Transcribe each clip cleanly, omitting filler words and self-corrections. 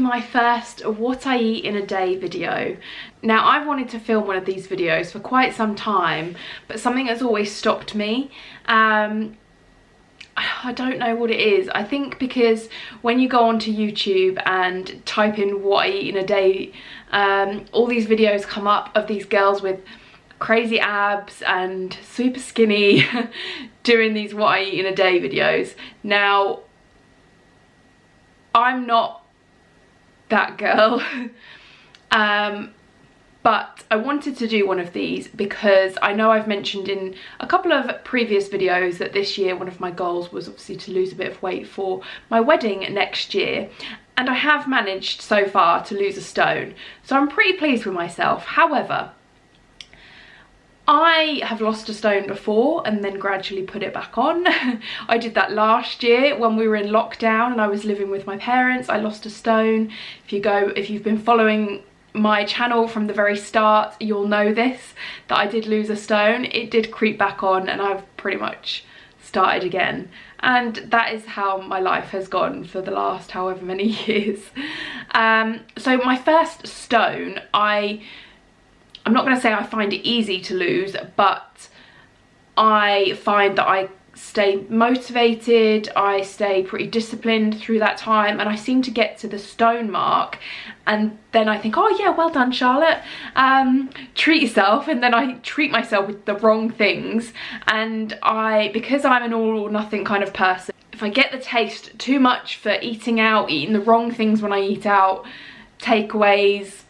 my first what I eat in a day video. Now, I've wanted to film one of these videos for quite some time, but something has always stopped me. I don't know what it is. I think because when you go onto YouTube and type in what I eat in a day, all these videos come up of these girls with crazy abs and super skinny doing these what I eat in a day videos. Now, I'm not that girl, but I wanted to do one of these because I know I've mentioned in a couple of previous videos that this year one of my goals was obviously to lose a bit of weight for my wedding next year, and I have managed so far to lose a stone, so I'm pretty pleased with myself. However, I have lost a stone before and then gradually put it back on. I did that last year when we were in lockdown and I was living with my parents. I lost a stone. If you've been following my channel from the very start, you'll know this, that I did lose a stone. It did creep back on and I've pretty much started again. And that is how my life has gone for the last however many years. So my first stone, I'm not going to say I find it easy to lose, but I find that I stay motivated, I stay pretty disciplined through that time, and I seem to get to the stone mark and then I think, oh yeah, well done Charlotte, treat yourself, and then I treat myself with the wrong things, and because I'm an all or nothing kind of person, if I get the taste too much for eating out, eating the wrong things when I eat out, takeaways,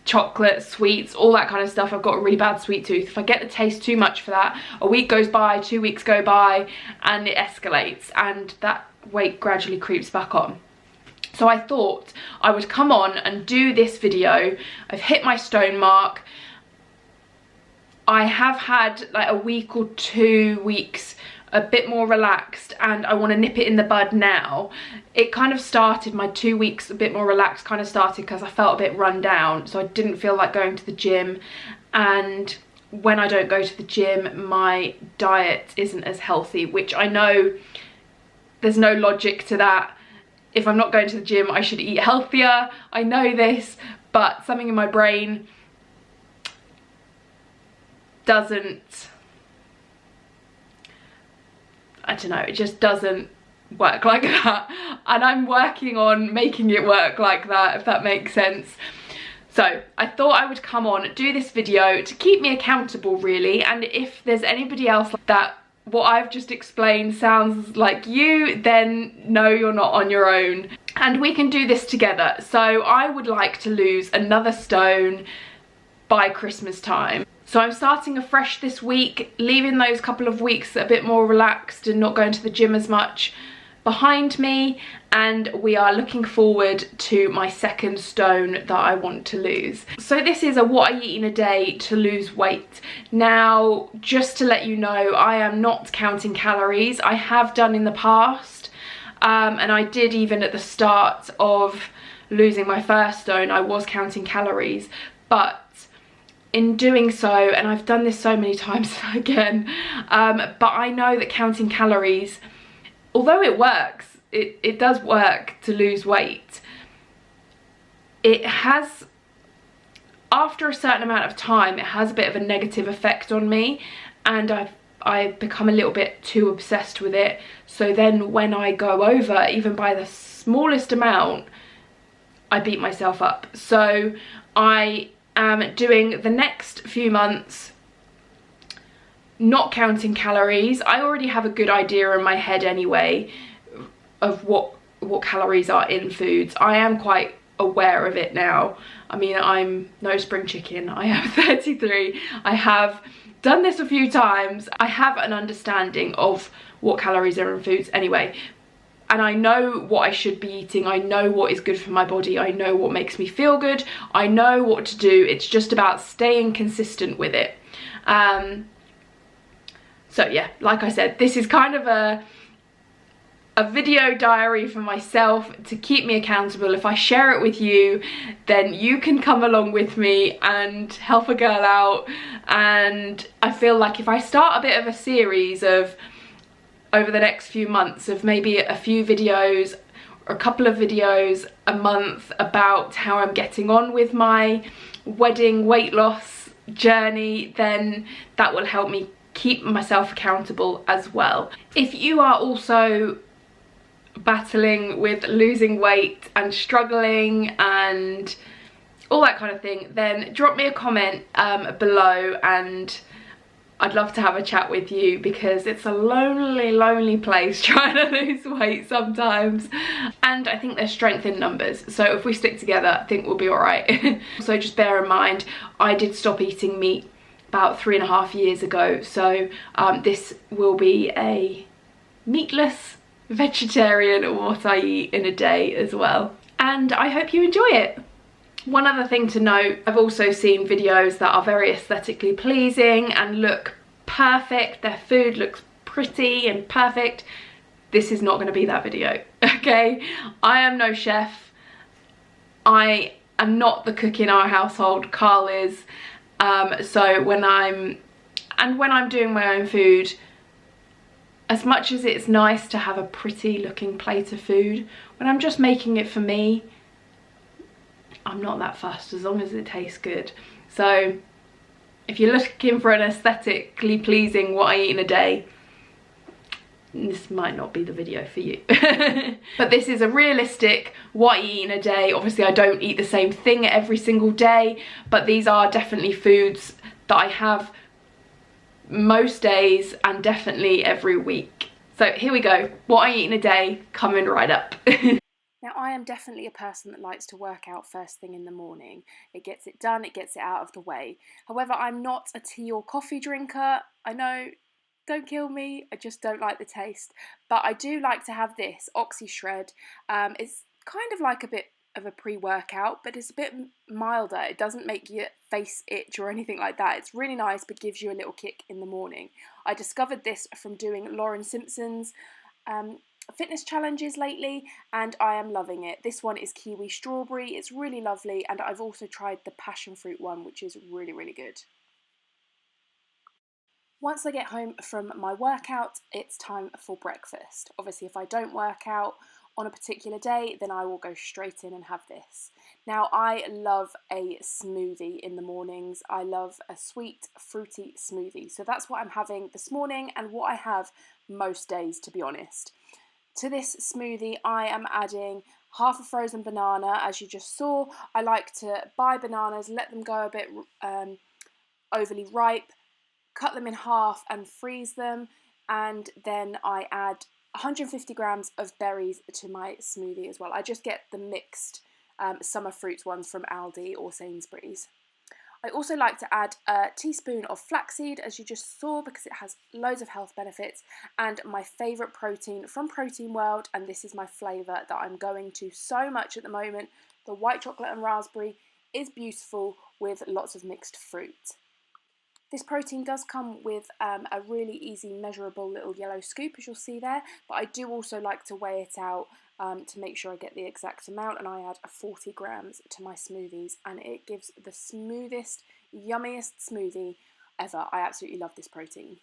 chocolate, sweets, all that kind of stuff. I've got a really bad sweet tooth. If I get the taste too much for that, a week goes by, 2 weeks go by, and it escalates, and that weight gradually creeps back on. So I thought I would come on and do this video. I've hit my stone mark. I have had like a week or 2 weeks a bit more relaxed, and I want to nip it in the bud now. It kind of started, my 2 weeks a bit more relaxed kind of started because I felt a bit run down, so I didn't feel like going to the gym, and when I don't go to the gym my diet isn't as healthy, which I know there's no logic to that. If I'm not going to the gym I should eat healthier, I know this, but something in my brain doesn't, I don't know, it just doesn't work like that, and I'm working on making it work like that, if that makes sense. So I thought I would come on, do this video to keep me accountable really, and if there's anybody else that what I've just explained sounds like you, then no, you're not on your own and we can do this together. So I would like to lose another stone by Christmas time. So I'm starting afresh this week, leaving those couple of weeks a bit more relaxed and not going to the gym as much behind me, and we are looking forward to my second stone that I want to lose. So this is a what I eat in a day to lose weight. Now, just to let you know, I am not counting calories. I have done in the past, and I did even at the start of losing my first stone, I was counting calories, but in doing so, and I've done this so many times again, but I know that counting calories, although it works, it does work to lose weight, it has, after a certain amount of time, it has a bit of a negative effect on me, and I've become a little bit too obsessed with it. So then when I go over, even by the smallest amount, I beat myself up. So I am doing the next few months not counting calories. I already have a good idea in my head anyway of what calories are in foods. I am quite aware of it now. I mean, I'm no spring chicken. I am 33. I have done this a few times. I have an understanding of what calories are in foods anyway, and I know what I should be eating. I know what is good for my body. I know what makes me feel good. I know what to do. It's just about staying consistent with it. So yeah, like I said, this is kind of a video diary for myself to keep me accountable. If I share it with you, then you can come along with me and help a girl out. And I feel like if I start a bit of a series of over the next few months of maybe a few videos a couple of videos a month about how I'm getting on with my wedding weight loss journey, then that will help me keep myself accountable as well. If you are also battling with losing weight and struggling and all that kind of thing, then drop me a comment below, and I'd love to have a chat with you, because it's a lonely place trying to lose weight sometimes, and I think there's strength in numbers, so if we stick together I think we'll be alright. So just bear in mind, I did stop eating meat about 3.5 years ago, so this will be a meatless vegetarian, or what I eat in a day as well, and I hope you enjoy it. One other thing to note, I've also seen videos that are very aesthetically pleasing and look perfect, their food looks pretty and perfect. This is not going to be that video, okay? I am no chef, I am not the cook in our household, Carl is, so when I'm doing my own food, as much as it's nice to have a pretty looking plate of food, when I'm just making it for me, I'm not that fussed as long as it tastes good. So if you're looking for an aesthetically pleasing what I eat in a day, this might not be the video for you. But this is a realistic what I eat in a day. Obviously I don't eat the same thing every single day, but these are definitely foods that I have most days and definitely every week. So here we go, what I eat in a day, coming right up. Now, I am definitely a person that likes to work out first thing in the morning. It gets it done, it gets it out of the way. However, I'm not a tea or coffee drinker. I know, don't kill me, I just don't like the taste. But I do like to have this, Oxy Shred. It's kind of like a bit of a pre-workout, but it's a bit milder. It doesn't make your face itch or anything like that. It's really nice, but gives you a little kick in the morning. I discovered this from doing Lauren Simpson's fitness challenges lately, and I am loving it. This one is kiwi strawberry, it's really lovely, and I've also tried the passion fruit one, which is really good. Once I get home from my workout, it's time for breakfast. Obviously, if I don't work out on a particular day, then I will go straight in and have this. Now, I love a smoothie in the mornings. I love a sweet, fruity smoothie. So that's what I'm having this morning, and what I have most days, to be honest. To this smoothie, I am adding half a frozen banana, as you just saw. I like to buy bananas, let them go a bit overly ripe, cut them in half and freeze them, and then I add 150 grams of berries to my smoothie as well. I just get the mixed summer fruits ones from Aldi or Sainsbury's. I also like to add a teaspoon of flaxseed, as you just saw, because it has loads of health benefits, and my favourite protein from Protein World, and this is my flavour that I'm going to so much at the moment. The white chocolate and raspberry is beautiful with lots of mixed fruit. This protein does come with a really easy measurable little yellow scoop, as you'll see there, but I do also like to weigh it out to make sure I get the exact amount, and I add 40 grams to my smoothies, and it gives the smoothest, yummiest smoothie ever. I absolutely love this protein.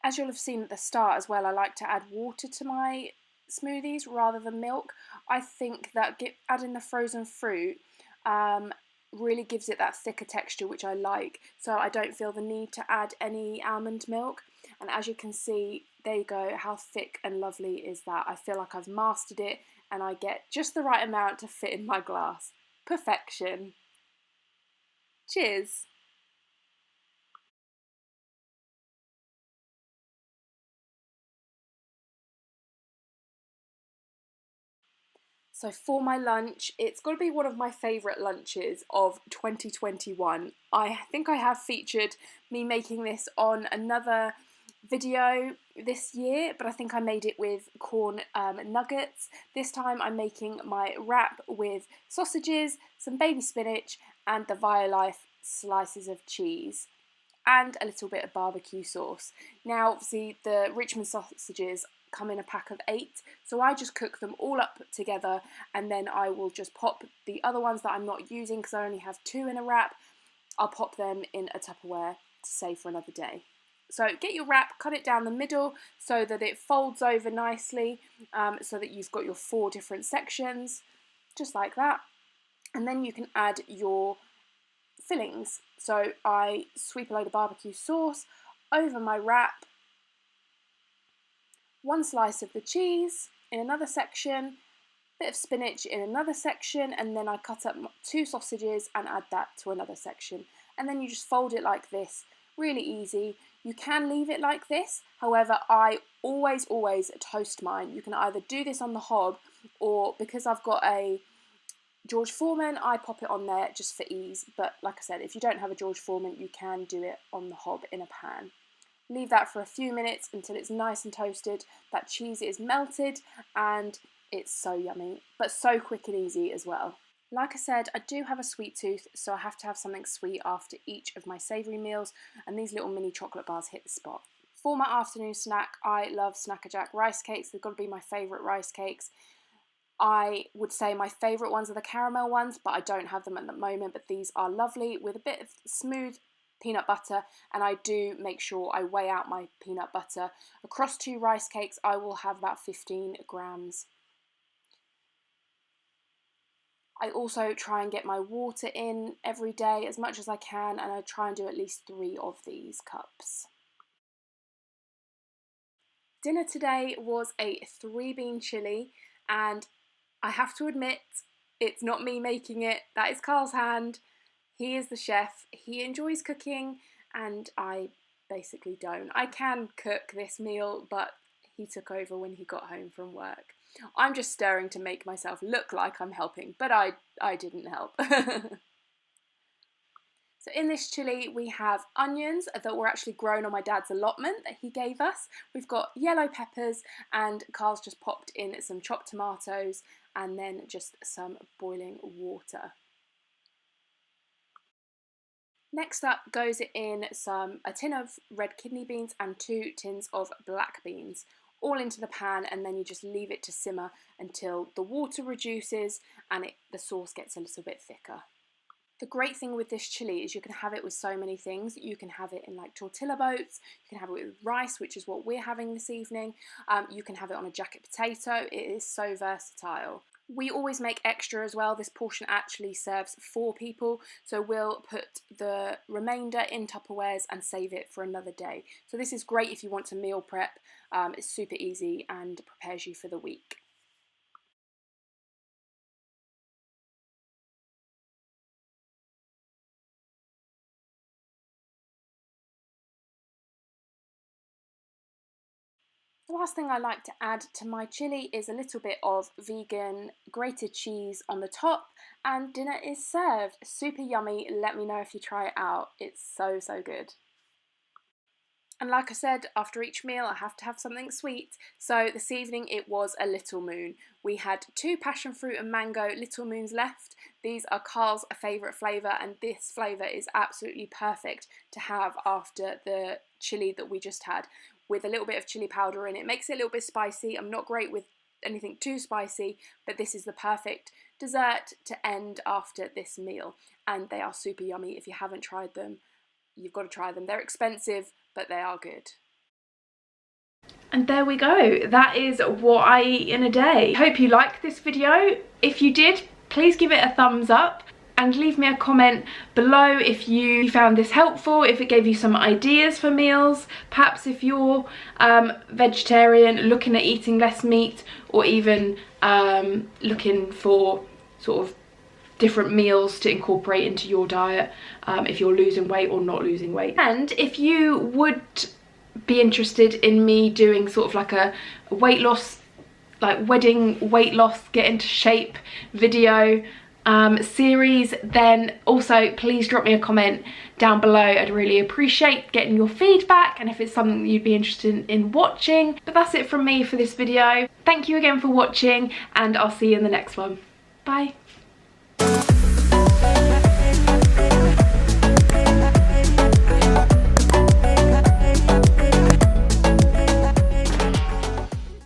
As you'll have seen at the start as well, I like to add water to my smoothies rather than milk. I think that adding the frozen fruit really gives it that thicker texture, which I like, so I don't feel the need to add any almond milk. And as you can see, there you go, how thick and lovely is that. I feel like I've mastered it, and I get just the right amount to fit in my glass. Perfection. Cheers. So for my lunch, it's got to be one of my favourite lunches of 2021. I think I have featured me making this on another video this year, but I think I made it with corn nuggets. This time I'm making my wrap with sausages, some baby spinach, and the Violife slices of cheese, and a little bit of barbecue sauce. Now, obviously, the Richmond sausages come in a pack of 8, so I just cook them all up together, and then I will just pop the other ones that I'm not using, because I only have 2 in a wrap. I'll pop them in a Tupperware to save for another day. So get your wrap, cut it down the middle so that it folds over nicely, so that you've got your 4 different sections, just like that. And then you can add your fillings. So I sweep a load of barbecue sauce over my wrap, 1 slice of the cheese in another section, bit of spinach in another section, and then I cut up 2 sausages and add that to another section. And then you just fold it like this, really easy. You can leave it like this, however I always toast mine. You can either do this on the hob, or because I've got a George Foreman, I pop it on there just for ease. But like I said, if you don't have a George Foreman, you can do it on the hob in a pan. Leave that for a few minutes until it's nice and toasted. That cheese is melted and it's so yummy, but so quick and easy as well. Like I said, I do have a sweet tooth, so I have to have something sweet after each of my savoury meals, and these little mini chocolate bars hit the spot. For my afternoon snack, I love Snacker Jack rice cakes. They've got to be my favourite rice cakes. I would say my favourite ones are the caramel ones, but I don't have them at the moment, but these are lovely with a bit of smooth peanut butter, and I do make sure I weigh out my peanut butter. Across 2 rice cakes, I will have about 15 grams. I also try and get my water in every day as much as I can, and I try and do at least 3 of these cups. Dinner today was a 3-bean chilli, and I have to admit, it's not me making it. That is Carl's hand. He is the chef. He enjoys cooking, and I basically don't. I can cook this meal, but he took over when he got home from work. I'm just stirring to make myself look like I'm helping, but I didn't help. So in this chilli we have onions that were actually grown on my dad's allotment that he gave us. We've got yellow peppers, and Carl's just popped in some chopped tomatoes and then just some boiling water. Next up goes in a tin of red kidney beans and 2 tins of black beans, all into the pan, and then you just leave it to simmer until the water reduces and the sauce gets a little bit thicker. The great thing with this chilli is you can have it with so many things. You can have it in like tortilla boats, you can have it with rice, which is what we're having this evening. You can have it on a jacket potato. It is so versatile. We always make extra as well. This portion actually serves 4 people, so we'll put the remainder in Tupperwares and save it for another day. So this is great if you want to meal prep. It's super easy and prepares you for the week. The last thing I like to add to my chilli is a little bit of vegan grated cheese on the top, and dinner is served. Super yummy. Let me know if you try it out. It's so good. And like I said, after each meal I have to have something sweet. So this evening it was a Little Moon. We had 2 passion fruit and mango Little Moons left. These are Carl's favourite flavour, and this flavour is absolutely perfect to have after the chilli that we just had, with a little bit of chilli powder in it. It makes it a little bit spicy. I'm not great with anything too spicy, but this is the perfect dessert to end after this meal. And they are super yummy. If you haven't tried them, you've got to try them. They're expensive, but they are good. And there we go. That is what I eat in a day. Hope you liked this video. If you did, please give it a thumbs up and leave me a comment below if you found this helpful, if it gave you some ideas for meals. Perhaps if you're vegetarian, looking at eating less meat, or even looking for sort of different meals to incorporate into your diet, if you're losing weight or not losing weight. And if you would be interested in me doing sort of like a weight loss, like wedding weight loss, get into shape video series, then also please drop me a comment down below. I'd really appreciate getting your feedback and if it's something you'd be interested in watching. But that's it from me for this video. Thank you again for watching, and I'll see you in the next one. Bye.